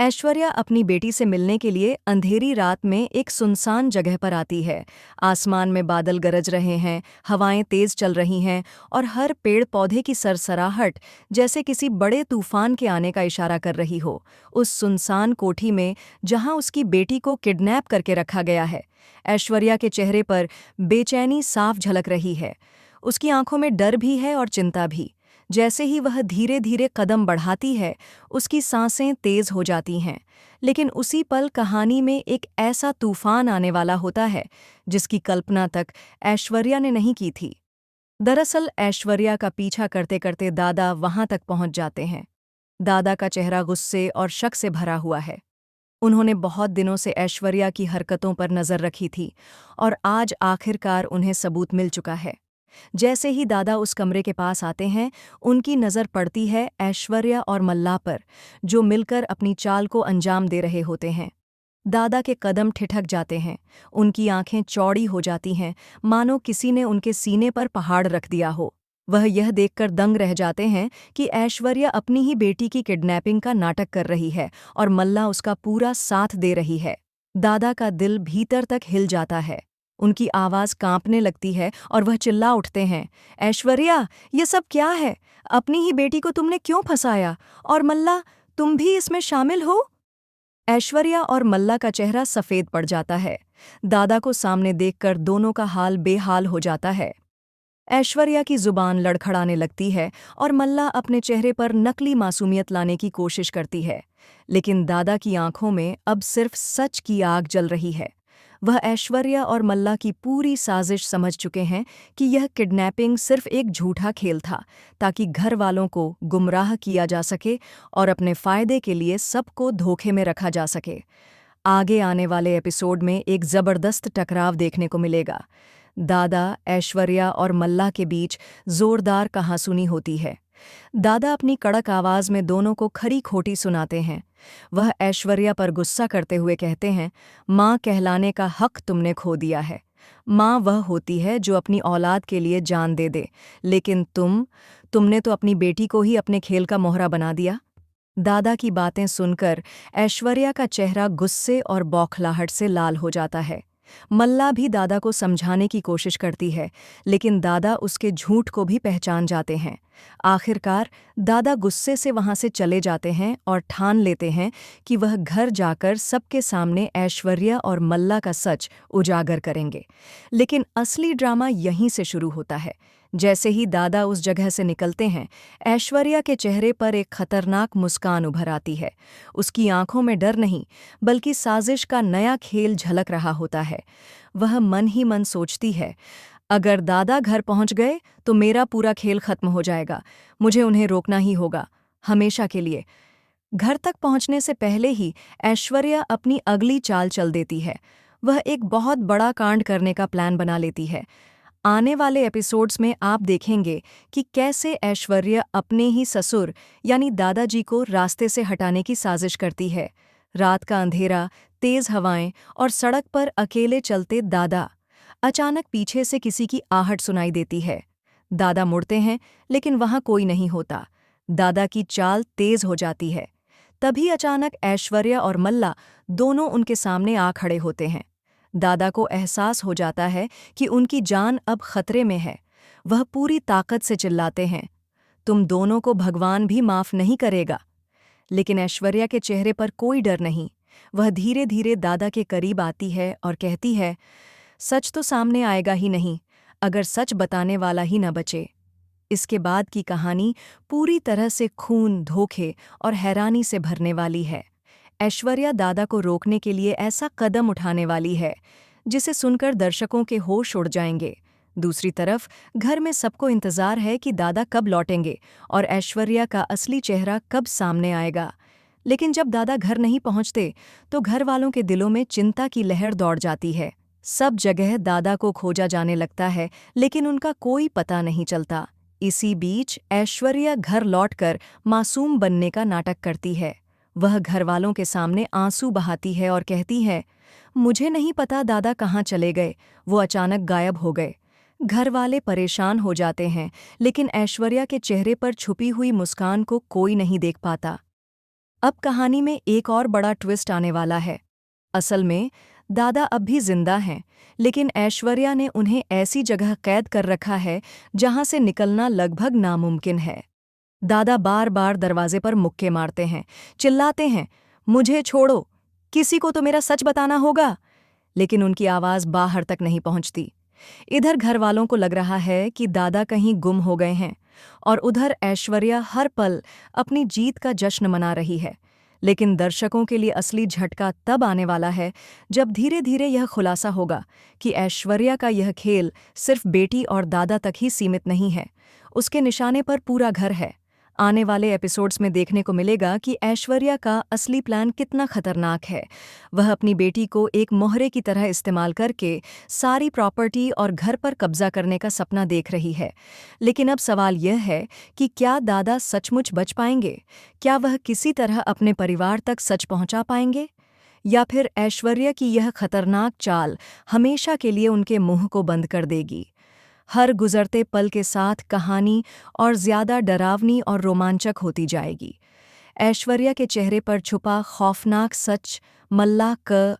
ऐश्वर्या अपनी बेटी से मिलने के लिए अंधेरी रात में एक सुनसान जगह पर आती है। आसमान में बादल गरज रहे हैं, हवाएं तेज चल रही हैं और हर पेड़ पौधे की सरसराहट जैसे किसी बड़े तूफान के आने का इशारा कर रही हो। उस सुनसान कोठी में जहां उसकी बेटी को किडनैप करके रखा गया है, ऐश्वर्या के चेहरे पर बेचैनी साफ झलक रही है। उसकी आंखों में डर भी है और चिंता भी। जैसे ही वह धीरे धीरे कदम बढ़ाती है, उसकी सांसें तेज हो जाती हैं। लेकिन उसी पल कहानी में एक ऐसा तूफान आने वाला होता है जिसकी कल्पना तक ऐश्वर्या ने नहीं की थी। दरअसल ऐश्वर्या का पीछा करते करते दादा वहां तक पहुंच जाते हैं। दादा का चेहरा गुस्से और शक से भरा हुआ है। उन्होंने बहुत दिनों से ऐश्वर्या की हरकतों पर नजर रखी थी और आज आखिरकार उन्हें सबूत मिल चुका है। जैसे ही दादा उस कमरे के पास आते हैं, उनकी नज़र पड़ती है ऐश्वर्या और मल्ला पर, जो मिलकर अपनी चाल को अंजाम दे रहे होते हैं। दादा के कदम ठिठक जाते हैं, उनकी आंखें चौड़ी हो जाती हैं, मानो किसी ने उनके सीने पर पहाड़ रख दिया हो। वह यह देखकर दंग रह जाते हैं कि ऐश्वर्या अपनी ही बेटी की किडनैपिंग का नाटक कर रही है और मल्ला उसका पूरा साथ दे रही है। दादा का दिल भीतर तक हिल जाता है। उनकी आवाज़ कांपने लगती है और वह चिल्ला उठते हैं, ऐश्वर्या, ये सब क्या है? अपनी ही बेटी को तुमने क्यों फंसाया? और मल्ला, तुम भी इसमें शामिल हो? ऐश्वर्या और मल्ला का चेहरा सफ़ेद पड़ जाता है। दादा को सामने देखकर दोनों का हाल बेहाल हो जाता है। ऐश्वर्या की जुबान लड़खड़ाने लगती है और मल्ला अपने चेहरे पर नकली मासूमियत लाने की कोशिश करती है। लेकिन दादा की आंखों में अब सिर्फ सच की आग जल रही है। वह ऐश्वर्या और मल्ला की पूरी साजिश समझ चुके हैं कि यह किडनैपिंग सिर्फ एक झूठा खेल था, ताकि घर वालों को गुमराह किया जा सके और अपने फ़ायदे के लिए सबको धोखे में रखा जा सके। आगे आने वाले एपिसोड में एक ज़बरदस्त टकराव देखने को मिलेगा। दादा, ऐश्वर्या और मल्ला के बीच जोरदार कहासुनी होती है। दादा अपनी कड़क आवाज में दोनों को खरी खोटी सुनाते हैं। वह ऐश्वर्या पर गुस्सा करते हुए कहते हैं, माँ कहलाने का हक तुमने खो दिया है। माँ वह होती है जो अपनी औलाद के लिए जान दे दे, लेकिन तुमने तो अपनी बेटी को ही अपने खेल का मोहरा बना दिया। दादा की बातें सुनकर ऐश्वर्या का चेहरा गुस्से और बौखलाहट से लाल हो जाता है। मल्ला भी दादा को समझाने की कोशिश करती है, लेकिन दादा उसके झूठ को भी पहचान जाते हैं। आखिरकार दादा गुस्से से वहां से चले जाते हैं और ठान लेते हैं कि वह घर जाकर सबके सामने ऐश्वर्या और मल्ला का सच उजागर करेंगे। लेकिन असली ड्रामा यहीं से शुरू होता है। जैसे ही दादा उस जगह से निकलते हैं, ऐश्वर्या के चेहरे पर एक खतरनाक मुस्कान उभर आती है। उसकी आंखों में डर नहीं, बल्कि साजिश का नया खेल झलक रहा होता है। वह मन ही मन सोचती है, अगर दादा घर पहुंच गए तो मेरा पूरा खेल खत्म हो जाएगा। मुझे उन्हें रोकना ही होगा, हमेशा के लिए। घर तक पहुंचने से पहले ही ऐश्वर्या अपनी अगली चाल चल देती है। वह एक बहुत बड़ा कांड करने का प्लान बना लेती है। आने वाले एपिसोड्स में आप देखेंगे कि कैसे ऐश्वर्या अपने ही ससुर यानी दादाजी को रास्ते से हटाने की साजिश करती है। रात का अंधेरा, तेज हवाएं और सड़क पर अकेले चलते दादा। अचानक पीछे से किसी की आहट सुनाई देती है। दादा मुड़ते हैं, लेकिन वहां कोई नहीं होता। दादा की चाल तेज हो जाती है। तभी अचानक ऐश्वर्या और मल्ला दोनों उनके सामने आ खड़े होते हैं। दादा को एहसास हो जाता है कि उनकी जान अब खतरे में है। वह पूरी ताकत से चिल्लाते हैं, तुम दोनों को भगवान भी माफ नहीं करेगा। लेकिन ऐश्वर्या के चेहरे पर कोई डर नहीं। वह धीरे धीरे दादा के करीब आती है और कहती है, सच तो सामने आएगा ही नहीं, अगर सच बताने वाला ही न बचे। इसके बाद की कहानी पूरी तरह से खून, धोखे और हैरानी से भरने वाली है। ऐश्वर्या दादा को रोकने के लिए ऐसा कदम उठाने वाली है जिसे सुनकर दर्शकों के होश उड़ जाएंगे। दूसरी तरफ घर में सबको इंतजार है कि दादा कब लौटेंगे और ऐश्वर्या का असली चेहरा कब सामने आएगा। लेकिन जब दादा घर नहीं पहुंचते तो घर वालों के दिलों में चिंता की लहर दौड़ जाती है। सब जगह दादा को खोजा जाने लगता है, लेकिन उनका कोई पता नहीं चलता। इसी बीच ऐश्वर्या घर लौटकर मासूम बनने का नाटक करती है। वह घरवालों के सामने आंसू बहाती है और कहती है, मुझे नहीं पता दादा कहाँ चले गए, वो अचानक गायब हो गए। घरवाले परेशान हो जाते हैं, लेकिन ऐश्वर्या के चेहरे पर छुपी हुई मुस्कान को कोई नहीं देख पाता। अब कहानी में एक और बड़ा ट्विस्ट आने वाला है। असल में दादा अब भी जिंदा हैं, लेकिन ऐश्वर्या ने उन्हें ऐसी जगह कैद कर रखा है जहां से निकलना लगभग नामुमकिन है। दादा बार बार दरवाजे पर मुक्के मारते हैं, चिल्लाते हैं, मुझे छोड़ो, किसी को तो मेरा सच बताना होगा, लेकिन उनकी आवाज बाहर तक नहीं पहुंचती। इधर घर वालों को लग रहा है कि दादा कहीं गुम हो गए हैं, और उधर ऐश्वर्या हर पल अपनी जीत का जश्न मना रही है। लेकिन दर्शकों के लिए असली झटका तब आने वाला है जब धीरे धीरे यह खुलासा होगा कि ऐश्वर्या का यह खेल सिर्फ बेटी और दादा तक ही सीमित नहीं है, उसके निशाने पर पूरा घर है। आने वाले एपिसोड्स में देखने को मिलेगा कि ऐश्वर्या का असली प्लान कितना खतरनाक है। वह अपनी बेटी को एक मोहरे की तरह इस्तेमाल करके सारी प्रॉपर्टी और घर पर कब्जा करने का सपना देख रही है। लेकिन अब सवाल यह है कि क्या दादा सचमुच बच पाएंगे? क्या वह किसी तरह अपने परिवार तक सच पहुंचा पाएंगे? या फिर ऐश्वर्या की यह खतरनाक चाल हमेशा के लिए उनके मुंह को बंद कर देगी? हर गुजरते पल के साथ कहानी और ज्यादा डरावनी और रोमांचक होती जाएगी। ऐश्वर्या के चेहरे पर छुपा खौफनाक सच मल्लाह क